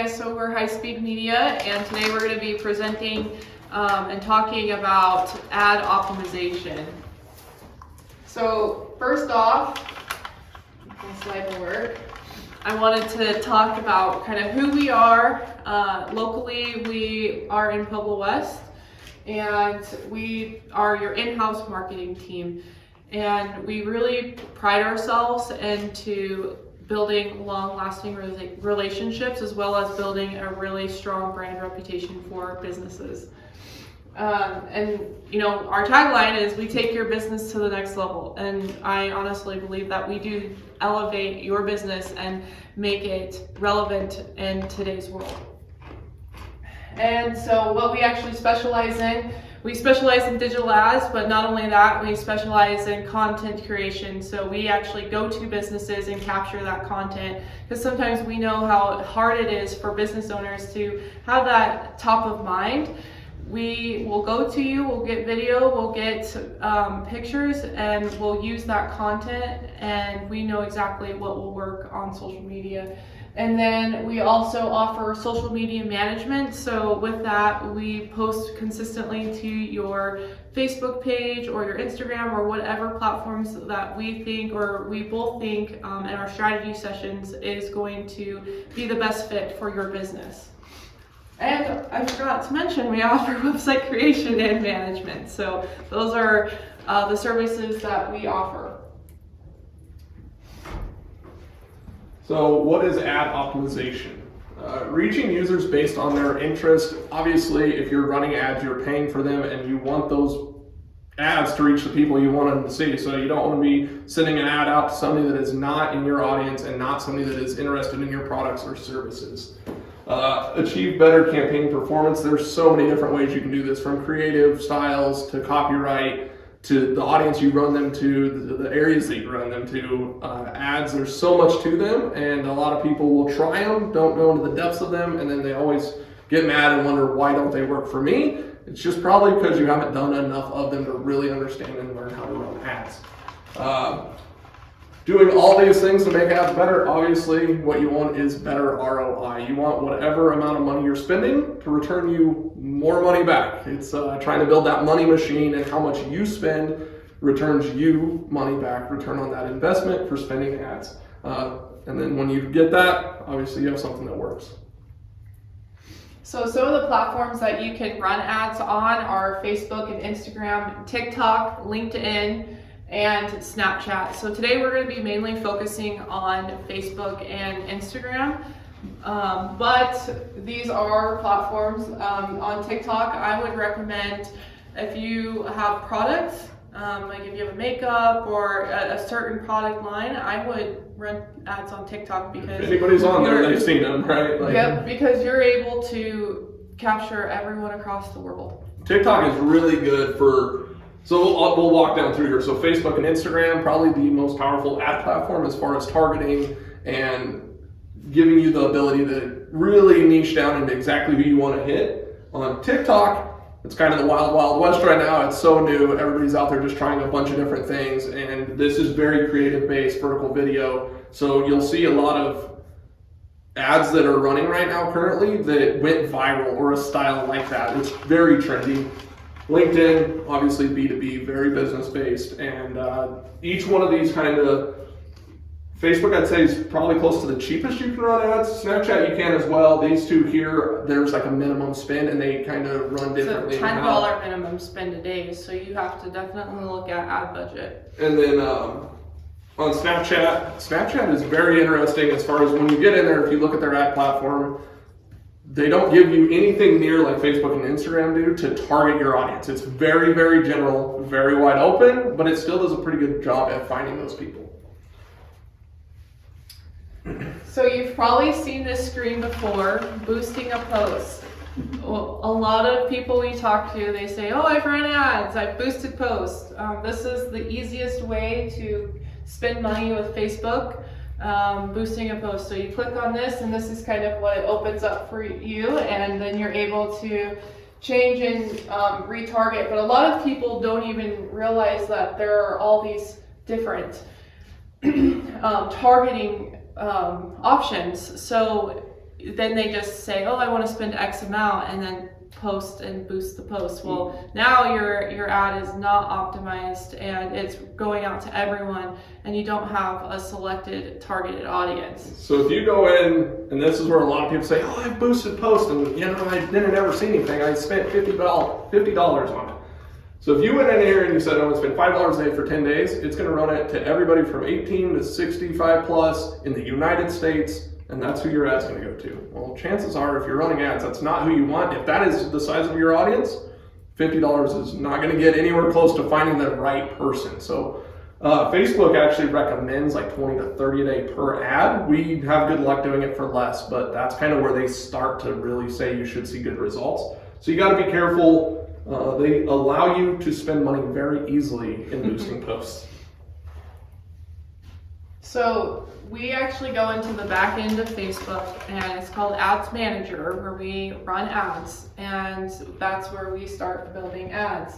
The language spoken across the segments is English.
guys, so we're High Speed Media, and today we're going to be presenting and talking about ad optimization. So first off, this slide will work. I wanted to talk about kind of who we are. Locally, we are in Pueblo West, and we are your in-house marketing team. And we really pride ourselves into building long-lasting relationships, as well as building a really strong brand reputation for businesses. And you know, our tagline is, we take your business to the next level. And I honestly believe that we do elevate your business and make it relevant in today's world. And so what we actually specialize in, we specialize in digital ads, but not only that, we specialize in content creation. So we actually go to businesses and capture that content, because sometimes we know how hard it is for business owners to have that top of mind. We will go to you, we'll get video, we'll get pictures, and we'll use that content, and we know exactly what will work on social media. And then we also offer social media management. So with that, we post consistently to your Facebook page or your Instagram or whatever platforms that we think, or we both think in our strategy sessions is going to be the best fit for your business. And I forgot to mention, we offer website creation and management. So those are the services that we offer. So what is ad optimization? Reaching users based on their interest. Obviously, if you're running ads, you're paying for them, and you want those ads to reach the people you want them to see. So you don't want to be sending an ad out to somebody that is not in your audience and not somebody that is interested in your products or services. Achieve better campaign performance. There's so many different ways you can do this, from creative styles to copyright, to the audience you run them to, the areas that you run them to, ads. There's so much to them, and a lot of people will try them, don't go into the depths of them, and then they always get mad and wonder, why don't they work for me? It's just probably because you haven't done enough of them to really understand and learn how to run ads. Doing all these things to make ads better, obviously what you want is better ROI. You want whatever amount of money you're spending to return you more money back. It's trying to build that money machine, and how much you spend returns you money back, return on that investment for spending ads. And then when you get that, obviously you have something that works. So some of the platforms that you can run ads on are Facebook and Instagram, TikTok, LinkedIn, and Snapchat. So today we're going to be mainly focusing on Facebook and Instagram, but these are platforms. On TikTok, I would recommend, if you have products, like if you have a makeup or a certain product line, I would run ads on TikTok, because if anybody's on there, they've seen them, right? Yep, because you're able to capture everyone across the world. TikTok is really good for, so we'll walk down through here. So Facebook and Instagram, probably the most powerful ad platform as far as targeting and giving you the ability to really niche down into exactly who you want to hit. On TikTok, it's kind of the wild, wild west right now. It's so new. Everybody's out there just trying a bunch of different things. And this is very creative-based vertical video. So you'll see a lot of ads that are running right now currently that went viral, or a style like that. It's very trendy. LinkedIn, obviously B2B, very business-based, and each one of these kind of, Facebook I'd say is probably close to the cheapest you can run ads. Snapchat you can as well. These two here, there's like a minimum spend, and they kind of run differently. It's a $10 minimum spend a day, so you have to definitely look at ad budget. And then on Snapchat is very interesting as far as when you get in there, if you look at their ad platform, they don't give you anything near like Facebook and Instagram do to target your audience. It's very, very general, very wide open, but it still does a pretty good job at finding those people. So you've probably seen this screen before, boosting a post. Well, a lot of people we talk to, they say, oh, I've run ads, I've boosted posts. This is the easiest way to spend money with Facebook. Boosting a post. So you click on this, and this is kind of what it opens up for you, and then you're able to change and retarget. But a lot of people don't even realize that there are all these different targeting options. So then they just say, oh, I want to spend X amount, and then post and boost the post. Well, now your ad is not optimized and it's going out to everyone, and you don't have a selected targeted audience. So if you go in, and this is where a lot of people say, oh, I boosted post, and I didn't ever see anything. I spent $50 on it. So if you went in here and you said, I'm going to spend $5 a day for 10 days, it's going to run it to everybody from 18 to 65 plus in the United States, and that's who your ad's going to go to. Well, chances are if you're running ads, that's not who you want. If that is the size of your audience, $50 is not going to get anywhere close to finding the right person. So Facebook actually recommends like 20 to 30 a day per ad. We have good luck doing it for less, but that's kind of where they start to really say you should see good results. So you got to be careful. They allow you to spend money very easily in boosting posts. So we actually go into the back end of Facebook, and it's called Ads Manager, where we run ads, and that's where we start building ads.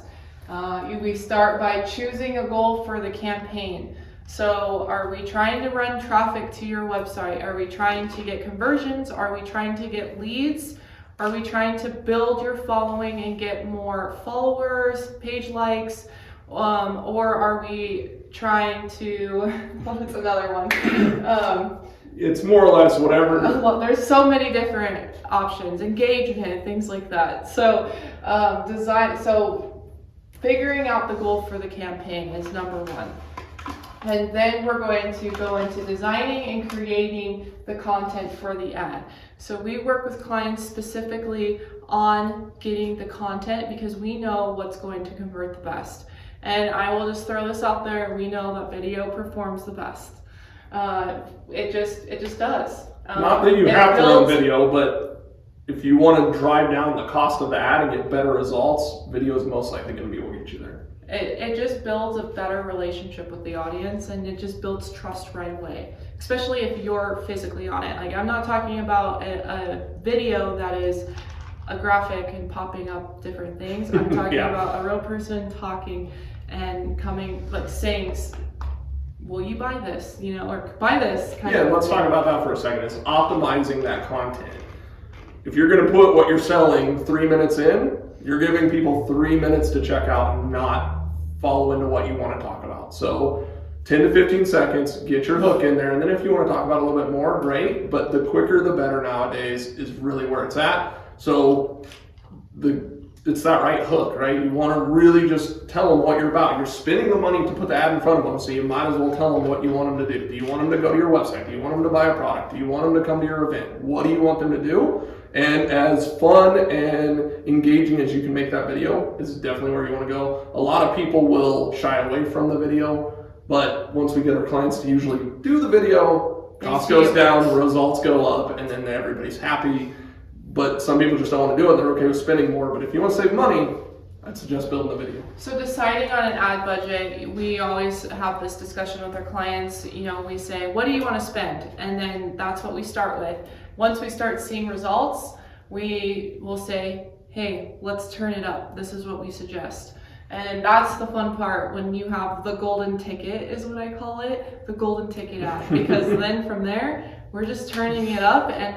We start by choosing a goal for the campaign. So are we trying to run traffic to your website? Are we trying to get conversions? Are we trying to get leads? Are we trying to build your following and get more followers, page likes? Or are we trying to, what's another one? It's more or less whatever. Well, there's so many different options, engagement, things like that. So figuring out the goal for the campaign is number one. And then we're going to go into designing and creating the content for the ad. So we work with clients specifically on getting the content because we know what's going to convert the best. And I will just throw this out there, we know that video performs the best. It just does. Not that you have to run video, but if you want to drive down the cost of the ad and get better results, video is most likely going to be what gets you there. It just builds a better relationship with the audience, and it just builds trust right away, especially if you're physically on it. Like, I'm not talking about a video that is a graphic and popping up different things. I'm talking about a real person talking and coming, like, saying, will you buy this, or buy this kind of. Let's talk about that for a second. It's optimizing that content. If you're going to put what you're selling 3 minutes in, you're giving people 3 minutes to check out and not follow into what you want to talk about. So 10 to 15 seconds, get your hook in there, and then if you want to talk about it a little bit more, great, but the quicker the better nowadays is really where it's at. So it's that right hook, right? You want to really just tell them what you're about. You're spending the money to put the ad in front of them, so you might as well tell them what you want them to do. Do you want them to go to your website? Do you want them to buy a product? Do you want them to come to your event? What do you want them to do? And as fun and engaging as you can make that video is definitely where you want to go. A lot of people will shy away from the video, but once we get our clients to usually do the video, cost goes down, results go up, and then everybody's happy. But some people just don't want to do it. They're okay with spending more. But if you want to save money, I'd suggest building the video. So deciding on an ad budget, we always have this discussion with our clients. We say, what do you want to spend? And then that's what we start with. Once we start seeing results, we will say, hey, let's turn it up. This is what we suggest. And that's the fun part when you have the golden ticket, is what I call it, the golden ticket ad. Because then from there, we're just turning it up, and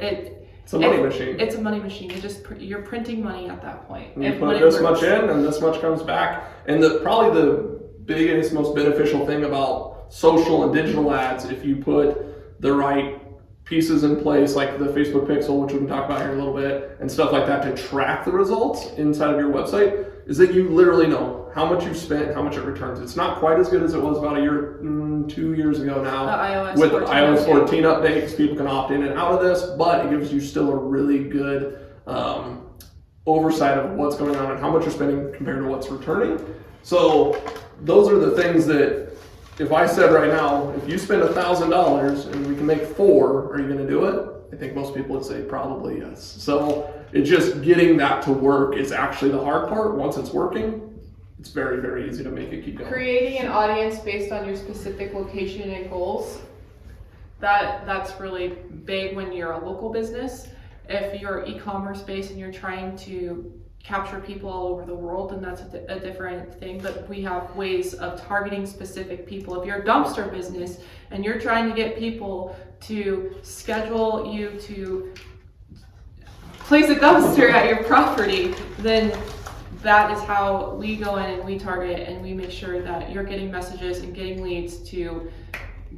it's a money machine. It's a money machine. You're printing money at that point. You put this much in, and this much comes back. And probably the biggest, most beneficial thing about social and digital ads, if you put the right pieces in place, like the Facebook Pixel, which we can talk about here in a little bit, and stuff like that to track the results inside of your website, is that you literally know how much you've spent, how much it returns. It's not quite as good as it was about 2 years ago now with the iOS 14 updates. People can opt in and out of this, but it gives you still a really good oversight of what's going on and how much you're spending compared to what's returning. So those are the things that, if I said right now, if you spend $1,000 and we can make 4, are you going to do it? I think most people would say probably yes. So it's just getting that to work is actually the hard part. Once it's working, it's very, very easy to make it keep going. Creating an audience based on your specific location and goals, that's really big when you're a local business. If you're e-commerce based and you're trying to capture people all over the world, and that's a different thing. But we have ways of targeting specific people. If you're a dumpster business and you're trying to get people to schedule you to place a dumpster at your property, then that is how we go in and we target, and we make sure that you're getting messages and getting leads to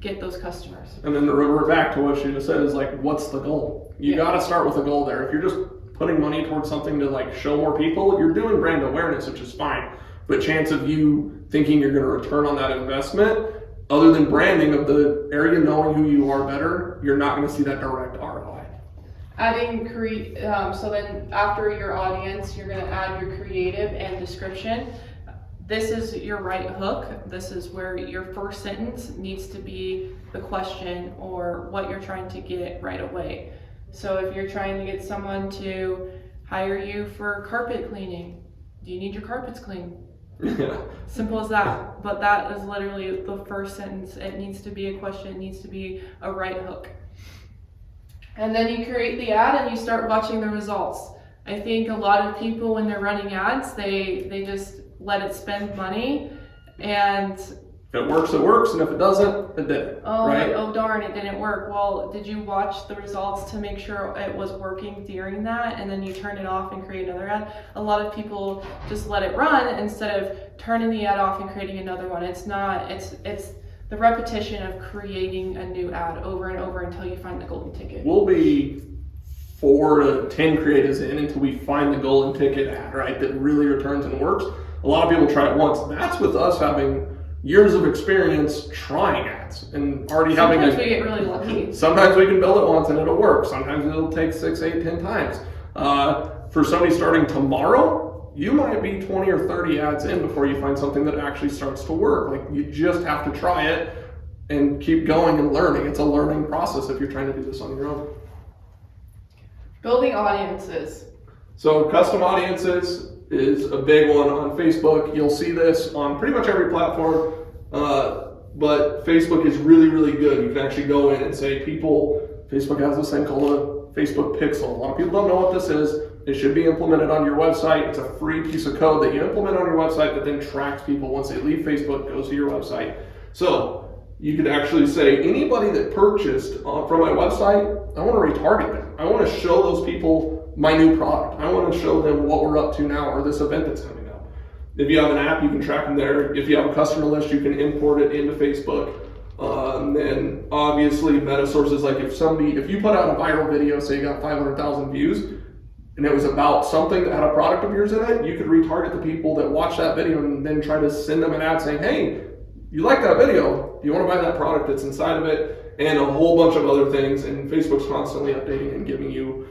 get those customers. And then to revert back to what she just said is like, what's the goal? You got to start with a goal there. If you're just putting money towards something to like show more people, you're doing brand awareness, which is fine. But chance of you thinking you're going to return on that investment, other than branding of the area, knowing who you are better, you're not going to see that direct ROI. Adding so then after your audience, you're going to add your creative and description. This is your right hook. This is where your first sentence needs to be the question or what you're trying to get right away. So if you're trying to get someone to hire you for carpet cleaning, do you need your carpets cleaned? Yeah. Simple as that. But that is literally the first sentence. It needs to be a question. It needs to be a right hook. And then you create the ad and you start watching the results. I think a lot of people, when they're running ads, they just let it spend money, and if it works, it works, and if it doesn't, it didn't. Right? Oh darn, it didn't work. Well, did you watch the results to make sure it was working during that, and then you turn it off and create another ad? A lot of people just let it run instead of turning the ad off and creating another one. It's the repetition of creating a new ad over and over until you find the golden ticket. We'll be 4 to 10 creatives in until we find the golden ticket ad, right, that really returns and works. A lot of people try it once. That's with us having years of experience trying ads and already Sometimes we get really lucky. Sometimes we can build it once and it'll work. Sometimes it'll take 6, 8, 10 times. For somebody starting tomorrow, you might be 20 or 30 ads in before you find something that actually starts to work. Like, you just have to try it and keep going and learning. It's a learning process if you're trying to do this on your own. Building audiences. So custom audiences is a big one on Facebook. You'll see this on pretty much every platform, but Facebook is really, really good. You can actually go in and say Facebook has this thing called a Facebook Pixel. A lot of people don't know what this is. It should be implemented on your website. It's a free piece of code that you implement on your website that then tracks people once they leave Facebook, goes to your website. So you could actually say, anybody that purchased from my website, I want to retarget them. I want to show those people my new product. I want to show them what we're up to now or this event that's coming up. If you have an app, you can track them there. If you have a customer list, you can import it into Facebook. Then obviously meta sources, like if you put out a viral video, say you got 500,000 views, and it was about something that had a product of yours in it, you could retarget the people that watch that video and then try to send them an ad saying, hey, you like that video, do you want to buy that product that's inside of it? And a whole bunch of other things. And Facebook's constantly updating and giving you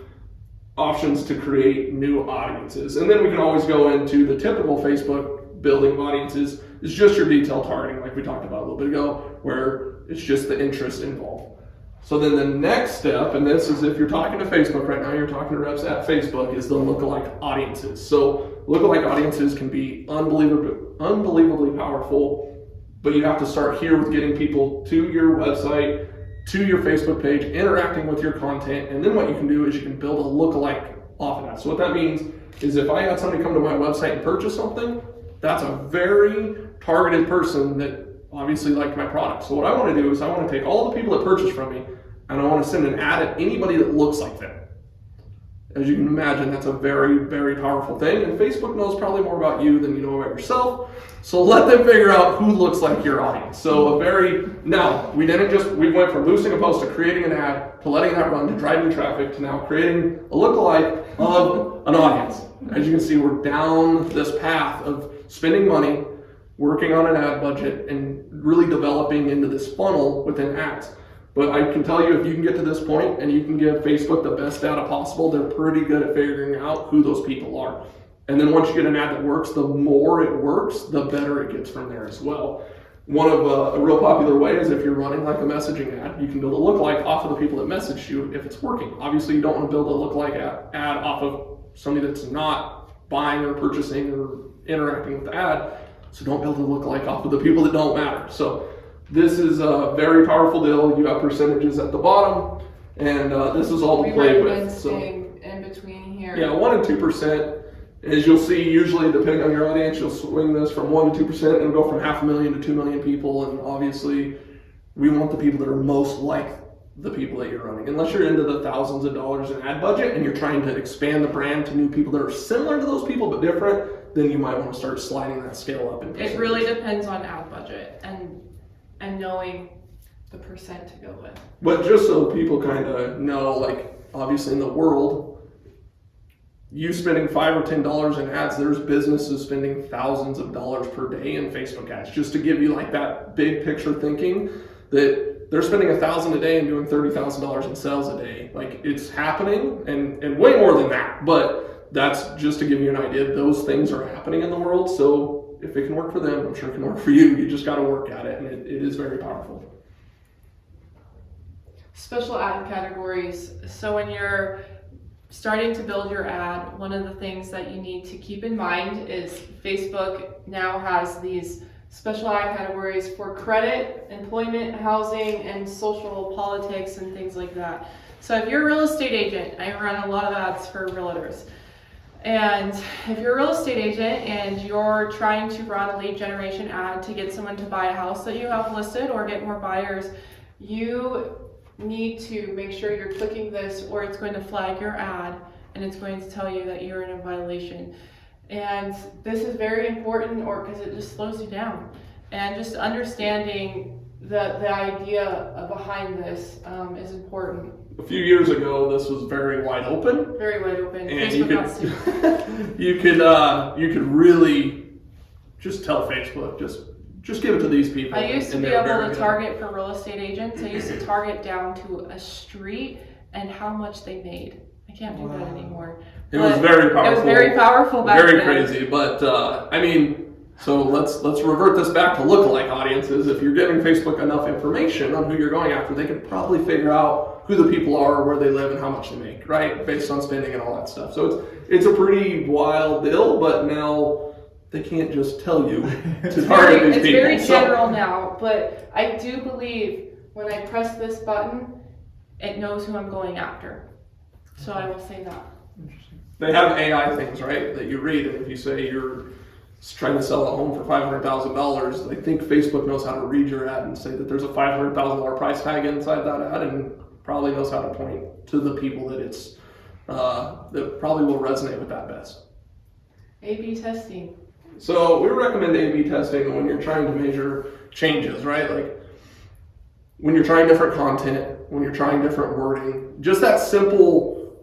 options to create new audiences. And then we can always go into the typical Facebook building of audiences is just your detailed targeting, like we talked about a little bit ago, where it's just the interest involved. So then the next step, and this is if you're talking to Facebook right now, you're talking to reps at Facebook, is the lookalike audiences. So lookalike audiences can be unbelievably powerful, but you have to start here with getting people to your website, to your Facebook page, interacting with your content, and then what you can do is you can build a lookalike off of that. So what that means is if I had somebody come to my website and purchase something, that's a very targeted person that obviously liked my product. So what I want to do is I want to take all the people that purchase from me and I want to send an ad at anybody that looks like them. As you can imagine, that's a very, very powerful thing, and Facebook knows probably more about you than you know about yourself. So let them figure out who looks like your audience. So we went from boosting a post to creating an ad to letting that run to driving traffic to now creating a lookalike of an audience. As you can see, we're down this path of spending money, working on an ad budget, and really developing into this funnel within ads. But I can tell you, if you can get to this point and you can give Facebook the best data possible, they're pretty good at figuring out who those people are. And then once you get an ad that works, the more it works, the better it gets from there as well. One of a real popular way is if you're running like a messaging ad, you can build a lookalike off of the people that messaged you if it's working. Obviously, you don't want to build a lookalike ad off of somebody that's not buying or purchasing or interacting with the ad. So don't build a lookalike off of the people that don't matter. So this is a very powerful deal. You have percentages at the bottom, and this is all to play with. Staying in between here. Yeah, 1% and 2%. As you'll see, usually depending on your audience, you'll swing this from 1 to 2% and go from 500,000 to 2 million people. And obviously, we want the people that are most like the people that you're running. Unless you're into the thousands of dollars in ad budget and you're trying to expand the brand to new people that are similar to those people but different, then you might want to start sliding that scale up. It really depends on ad budget and knowing the percent to go with. But just so people kind of know, like obviously in the world, you spending $5 or $10 in ads, there's businesses spending thousands of dollars per day in Facebook ads. Just to give you like that big picture thinking that they're spending $1,000 a day and doing $30,000 in sales a day. Like it's happening and way more than that. But that's just to give you an idea. Those things are happening in the world. So if it can work for them, I'm sure it can work for you. You just got to work at it, and it is very powerful. Special ad categories. So when you're starting to build your ad, one of the things that you need to keep in mind is Facebook now has these special ad categories for credit, employment, housing, and social politics and things like that. So if you're a real estate agent, I run a lot of ads for realtors. And if you're a real estate agent and you're trying to run a lead generation ad to get someone to buy a house that you have listed or get more buyers, you need to make sure you're clicking this or it's going to flag your ad and it's going to tell you that you're in a violation. And this is very important because it just slows you down. And just understanding the idea behind this is important. A few years ago, this was very wide open. Very wide open. And Facebook you could really just tell Facebook, just give it to these people. I used to be able to target for real estate agents. I used to target down to a street and how much they made. I can't do that anymore. It was very powerful. It was very powerful back then. Very crazy. But so let's revert this back to lookalike audiences. If you're giving Facebook enough information on who you're going after, they can probably figure out who the people are, where they live, and how much they make, right? Based on spending and all that stuff. So it's a pretty wild deal, but now they can't just tell you to target these people. It's very general now, but I do believe when I press this button, it knows who I'm going after. So I will say that. They have AI things, right, that you read, and if you say you're trying to sell a home for $500,000, I think Facebook knows how to read your ad and say that there's a $500,000 price tag inside that ad, and probably knows how to point to the people that it's that probably will resonate with that best. A/B testing. So we recommend A/B testing when you're trying to measure changes, right? Like when you're trying different content, when you're trying different wording, just that simple,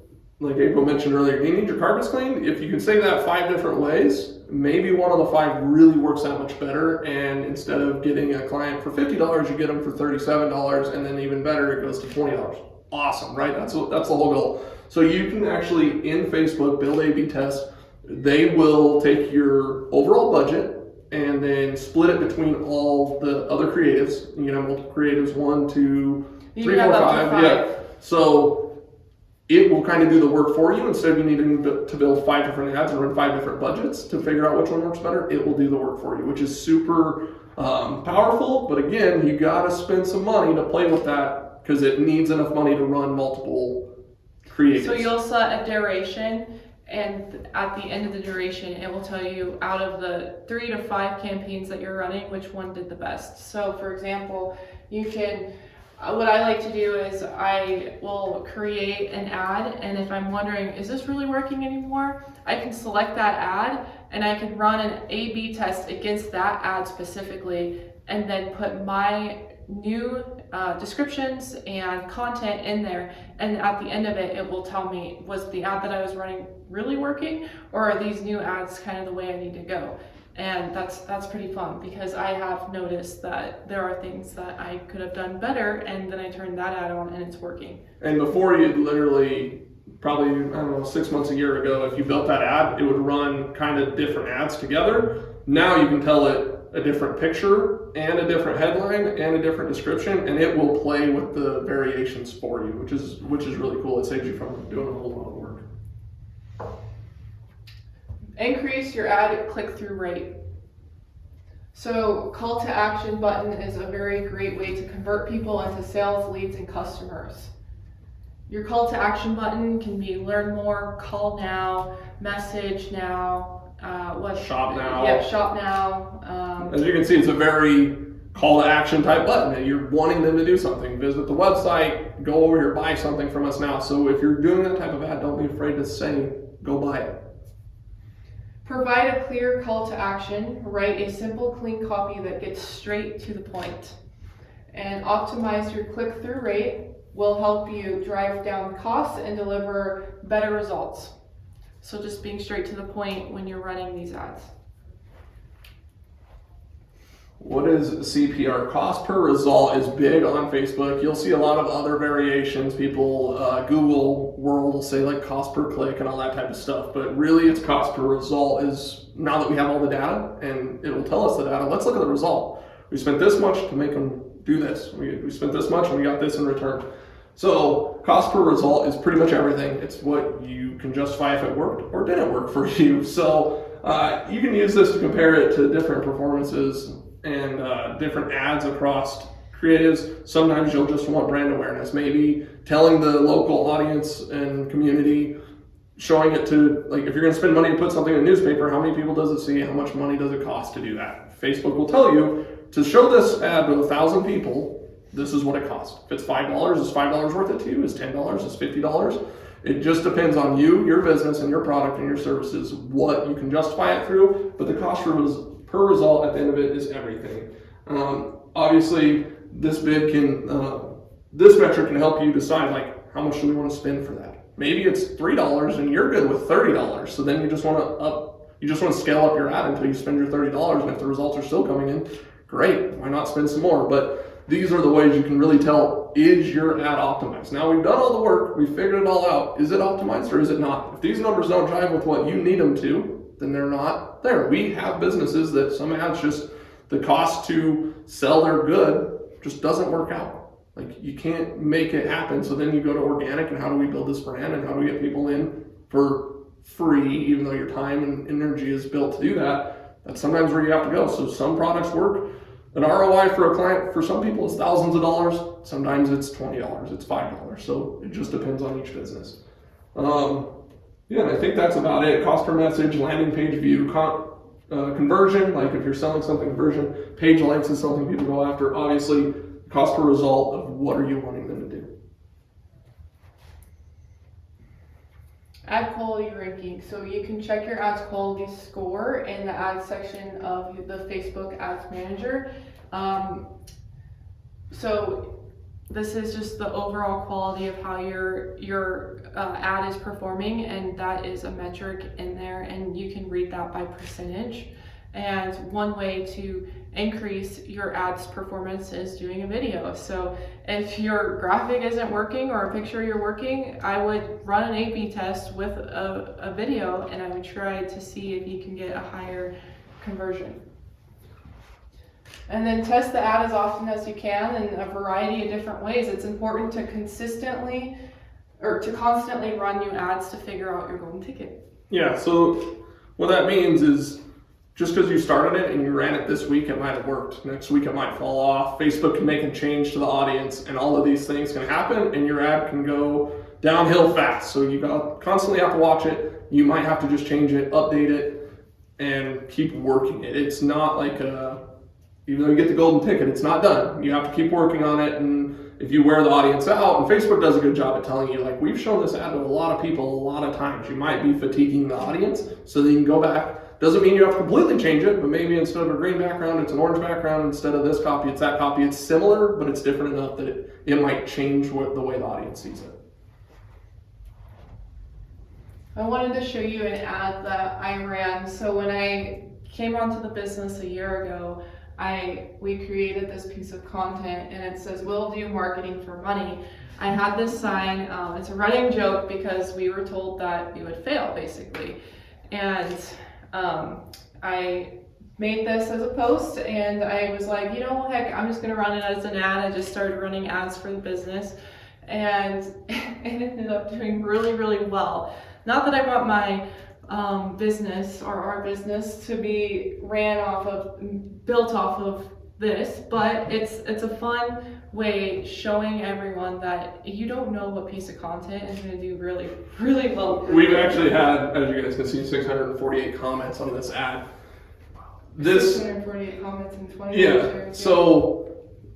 like April mentioned earlier, do you need your carpets cleaned? If you can say that 5 different ways, maybe one of the 5 really works that much better. And instead of getting a client for $50, you get them for $37, and then even better, it goes to $20. Awesome, right? That's the whole goal. So you can actually, in Facebook, build A/B tests. They will take your overall budget and then split it between all the other creatives. You know, multiple creatives, 1, 2, 3, 4, 5. Yeah. So it will kind of do the work for you. Instead of you needing to build 5 different ads and run 5 different budgets to figure out which one works better, it will do the work for you, which is super powerful. But again, you got to spend some money to play with that because it needs enough money to run multiple creatives. So you'll set a duration. And at the end of the duration, it will tell you out of the 3 to 5 campaigns that you're running, which one did the best. So for example, you can, what I like to do is I will create an ad, and if I'm wondering, is this really working anymore? I can select that ad and I can run an A/B test against that ad specifically, and then put my new descriptions and content in there, and at the end of it, it will tell me, was the ad that I was running really working, or are these new ads kind of the way I need to go? And that's pretty fun, because I have noticed that there are things that I could have done better, and then I turn that ad on and it's working. And before, you'd literally probably, I don't know, 6 months, a year ago, if you built that ad, it would run kind of different ads together. Now you can tell it a different picture and a different headline and a different description, and it will play with the variations for you, which is really cool. It saves you from doing a whole lot of work. Increase your ad click-through rate. So call to action button is a very great way to convert people into sales leads and customers. Your call to action button can be learn more, call now, message now, Shop now. Yeah, shop now. As you can see, it's a very call to action type button. You're wanting them to do something. Visit the website, go over here, buy something from us now. So if you're doing that type of ad, don't be afraid to say, go buy it. Provide a clear call to action. Write a simple, clean copy that gets straight to the point. And optimize your click-through rate will help you drive down costs and deliver better results. So just being straight to the point when you're running these ads. What is CPR? Cost per result is big on Facebook. You'll see a lot of other variations. People, Google World will say like cost per click and all that type of stuff. But really it's cost per result is, now that we have all the data and it will tell us the data, let's look at the result. We spent this much to make them do this. We spent this much and we got this in return. So cost per result is pretty much everything. It's what you can justify if it worked or didn't work for you. So you can use this to compare it to different performances and different ads across creatives. Sometimes you'll just want brand awareness, maybe telling the local audience and community, showing it to, like, if you're going to spend money to put something in a newspaper, how many people does it see? How much money does it cost to do that? Facebook will tell you, to show this ad to 1,000 people, this is what it costs. If it's $5, is $5 worth it to you? Is $10? Is $50? It just depends on you, your business, and your product and your services, what you can justify it through, but the cost per result at the end of it is everything. Obviously, this bid can, this metric can help you decide, like, how much do we want to spend for that? Maybe it's $3 and you're good with $30, so then you just want to scale up your ad until you spend your $30, and if the results are still coming in, great, why not spend some more? But these are the ways you can really tell, is your ad optimized? Now we've done all the work, we figured it all out. Is it optimized or is it not? If these numbers don't jive with what you need them to, then they're not there. We have businesses that some ads just, the cost to sell their good just doesn't work out. Like, you can't make it happen. So then you go to organic, and how do we build this brand, and how do we get people in for free, even though your time and energy is built to do that? That's sometimes where you have to go. So some products work. An ROI for a client, for some people, is thousands of dollars. Sometimes it's $20, it's $5. So it just depends on each business. Yeah, and I think that's about it. Cost per message, landing page view, conversion, like if you're selling something, conversion, page likes is something people go after. Obviously, cost per result of what are you wanting them to do. Ad quality ranking. So you can check your ads quality score in the ads section of the Facebook Ads Manager. So this is just the overall quality of how your ad is performing, and that is a metric in there, and you can read that by percentage. And one way to increase your ads performance is doing a video. So if your graphic isn't working or a picture you're working, I would run an A/B test with a video, and I would try to see if you can get a higher conversion. And then test the ad as often as you can in a variety of different ways. It's important to constantly run new ads to figure out your golden ticket. Yeah, so what that means is, just because you started it and you ran it this week, it might have worked. Next week it might fall off. Facebook can make a change to the audience, and all of these things can happen, and your ad can go downhill fast. So you constantly have to watch it. You might have to just change it, update it, and keep working it. It's not like even though you get the golden ticket, it's not done. You have to keep working on it, and if you wear the audience out, and Facebook does a good job at telling you, like, we've shown this ad to a lot of people a lot of times. You might be fatiguing the audience, so then you can go back. Doesn't mean you have to completely change it, but maybe instead of a green background, it's an orange background. Instead of this copy, it's that copy. It's similar, but it's different enough that it might change the way the audience sees it. I wanted to show you an ad that I ran. So when I came onto the business a year ago, we created this piece of content, and it says, "We'll do marketing for money." I had this sign. It's a running joke because we were told that we would fail, basically. And I made this as a post, and I was like, heck, I'm just gonna run it as an ad. I just started running ads for the business, and it ended up doing really, really well. Not that I want my business or our business to be built off of this, but it's a fun way showing everyone that you don't know what piece of content is going to do really, really well. We've actually had, as you guys can see, 648 comments on this ad. 648 comments in 20 Yeah, years. so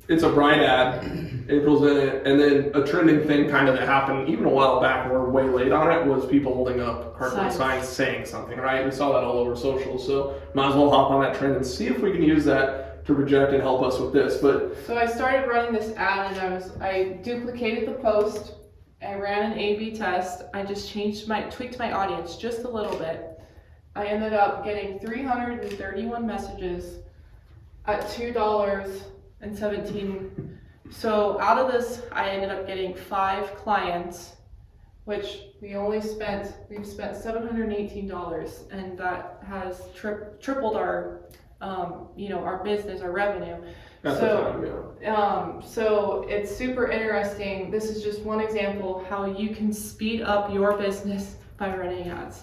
it's a bright ad, April's in it, and then a trending thing kind of that happened even a while back, we're way late on it, was people holding up cardboard signs saying something, right? We saw that all over social, so might as well hop on that trend and see if we can use that to project and help us with this. But so I started running this ad, and I duplicated the post, I ran an A/B test, I just tweaked my audience just a little bit. I ended up getting 331 messages at $2.17. So out of this, I ended up getting 5 clients, which we've spent $718, and that has tripled our, our business, our revenue. So it's super interesting. This is just one example how you can speed up your business by running ads.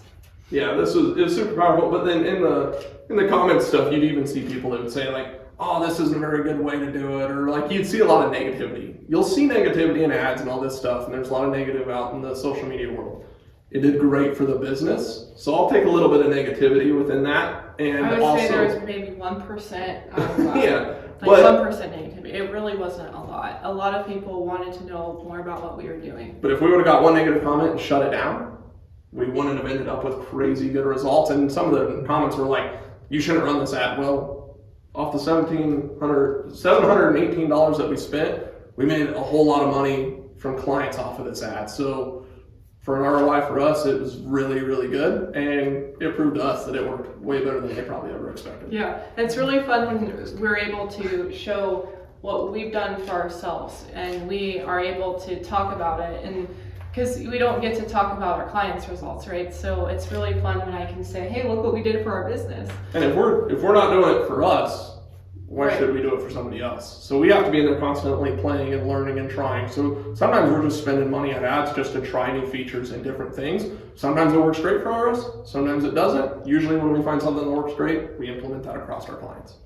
yeah, it was super powerful. But then in the comments stuff, you'd even see people that would say like, oh, this isn't a very good way to do it, or like you'd see a lot of negativity. You'll see negativity in ads and all this stuff, and there's a lot of negative out in the social media world. It did great for the business, so I'll take a little bit of negativity within that, and I would also say there's maybe 1% of yeah, like but 1% negativity. It really wasn't a lot. A lot of people wanted to know more about what we were doing. but if we would have got one negative comment and shut it down, we wouldn't have ended up with crazy good results. And some of the comments were like, "You shouldn't run this ad." Well, off the $718 that we spent, we made a whole lot of money from clients off of this ad. So for an ROI for us, it was really, really good, and it proved to us that it worked way better than they probably ever expected. Yeah, it's really fun when we're able to show what we've done for ourselves, and we are able to talk about it, and because we don't get to talk about our clients' results, right? So it's really fun when I can say, hey, look what we did for our business. And if we're not doing it for us, why Right. should we do it for somebody else? So we have to be in there constantly playing and learning and trying. So sometimes we're just spending money on ads just to try new features and different things. Sometimes it works great for us, sometimes it doesn't. Usually when we find something that works great, we implement that across our clients.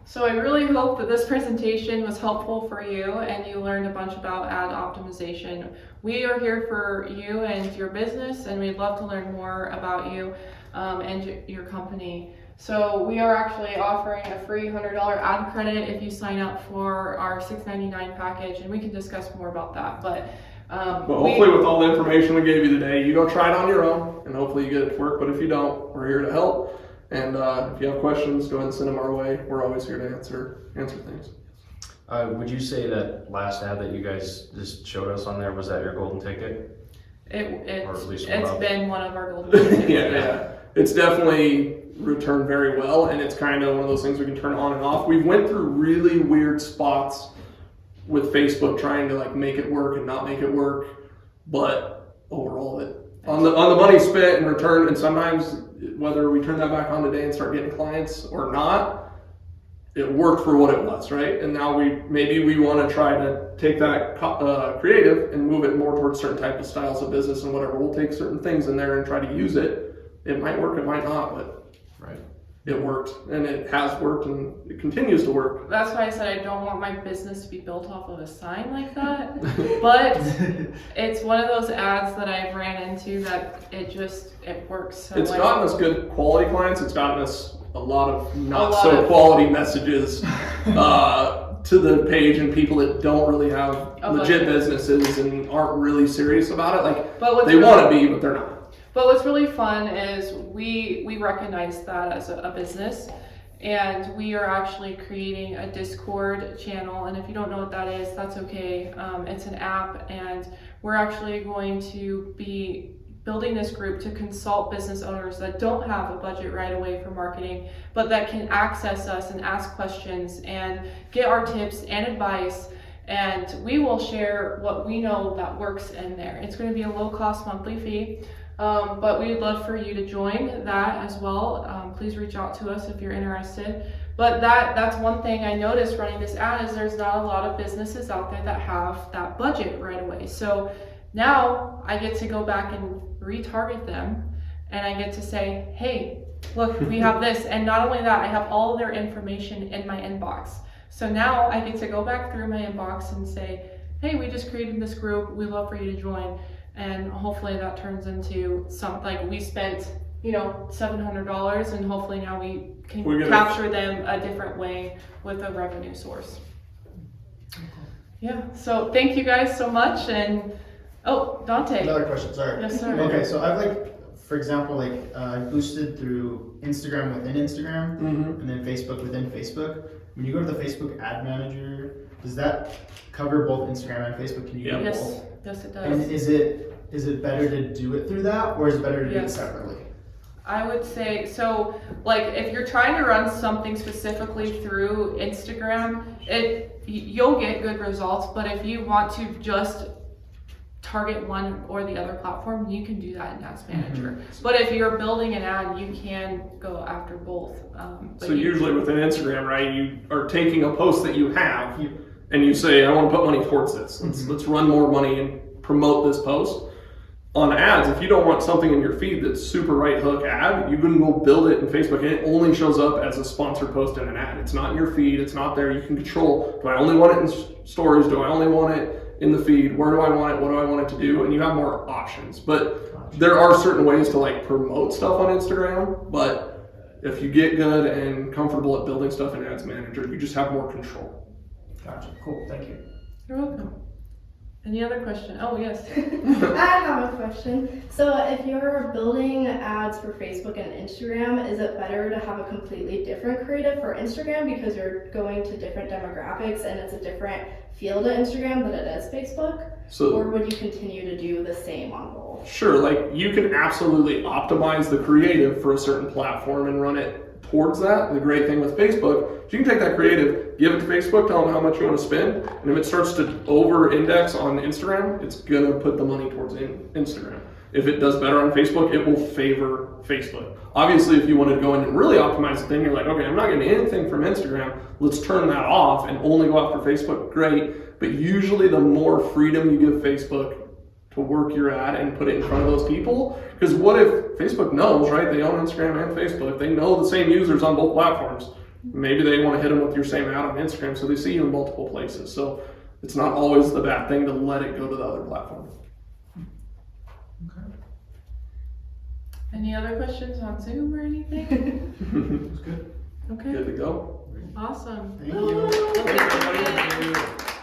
So I really hope that this presentation was helpful for you and you learned a bunch about ad optimization. We are here for you and your business, and we'd love to learn more about you and your company. So we are actually offering a free $100 ad credit if you sign up for our $6.99 package, and we can discuss more about that. But hopefully with all the information we gave you today, you go try it on your own, and hopefully you get it to work. But if you don't, we're here to help. And if you have questions, go ahead and send them our way. We're always here to answer things. Would you say that last ad that you guys just showed us on there, was that your golden ticket? It's been one of our golden tickets. Yeah. It's definitely returned very well, and it's kind of one of those things we can turn on and off. We went through really weird spots with Facebook trying to like make it work and not make it work, but overall on the money spent and return, and sometimes whether we turn that back on today and start getting clients or not, it worked for what it was, right? And now we want to try to take that creative and move it more towards certain type of styles of business and whatever. We'll take certain things in there and try to use it. It might work, it might not, but right. It worked, and it has worked, and it continues to work. That's why I said I don't want my business to be built off of a sign like that. But it's one of those ads that I've ran into that it works. So It's gotten us good quality clients. It's gotten us a lot of not lot so of- quality messages to the page, and people that don't really have legit businesses and aren't really serious about it. Like they want to be, but they're not. But what's really fun is we recognize that as a business, and we are actually creating a Discord channel. And if you don't know what that is, that's okay. It's an app, and we're actually going to be building this group to consult business owners that don't have a budget right away for marketing, but that can access us and ask questions and get our tips and advice. And we will share what we know that works in there. It's going to be a low-cost monthly fee. But we'd love for you to join that as well. Please reach out to us if you're interested. But that's one thing I noticed running this ad is there's not a lot of businesses out there that have that budget right away. So now I get to go back and retarget them, and I get to say, hey, look, we have this. And not only that, I have all their information in my inbox. So now I get to go back through my inbox and say, hey, we just created this group. We'd love for you to join. And hopefully that turns into something like we spent, $700, and hopefully now we can capture them a different way with a revenue source. Yeah, so thank you guys so much. And Dante. Another question, sorry. Yes, sir. Okay, so I've for example, I boosted through Instagram within Instagram, and then Facebook within Facebook. When you go to the Facebook ad manager, does that cover both Instagram and Facebook? Can you do both? Yes, it And does. is it better to do it through that, or is it better to do it Yes. separately? I would say, so if you're trying to run something specifically through Instagram, you'll get good results, but if you want to just target one or the other platform, you can do that in Ads Manager. But if you're building an ad, you can go after both. So usually within Instagram, right, you are taking a post that you have and you say, I want to put money towards this. Let's run more money and promote this post. On ads, if you don't want something in your feed that's super right hook ad, you can go build it in Facebook and it only shows up as a sponsored post in an ad. It's not in your feed, it's not there. You can control, do I only want it in stories? Do I only want it in the feed? Where do I want it? What do I want it to do? And you have more options. But there are certain ways to promote stuff on Instagram, but if you get good and comfortable at building stuff in Ads Manager, you just have more control. Gotcha, cool, thank you. You're welcome. Any other question? Oh, yes. I have a question. So if you're building ads for Facebook and Instagram, is it better to have a completely different creative for Instagram because you're going to different demographics and it's a different feel to Instagram than it is Facebook? So, or would you continue to do the same on both? sure, you can absolutely optimize the creative for a certain platform and run it towards that. The great thing with Facebook is you can take that creative, give it to Facebook, tell them how much you want to spend, and if it starts to over-index on Instagram, it's going to put the money towards Instagram. If it does better on Facebook, it will favor Facebook. Obviously, if you want to go in and really optimize the thing, you're like, okay, I'm not getting anything from Instagram, let's turn that off and only go after Facebook, great. But usually the more freedom you give Facebook to work your ad and put it in front of those people, because what if Facebook knows, right? They own Instagram and Facebook. They know the same users on both platforms. Maybe they want to hit them with your same ad on Instagram, so they see you in multiple places. So it's not always the bad thing to let it go to the other platform. Any other questions on Zoom or anything? That's good. Okay, Good to go. awesome. Thank you. Okay, thank you.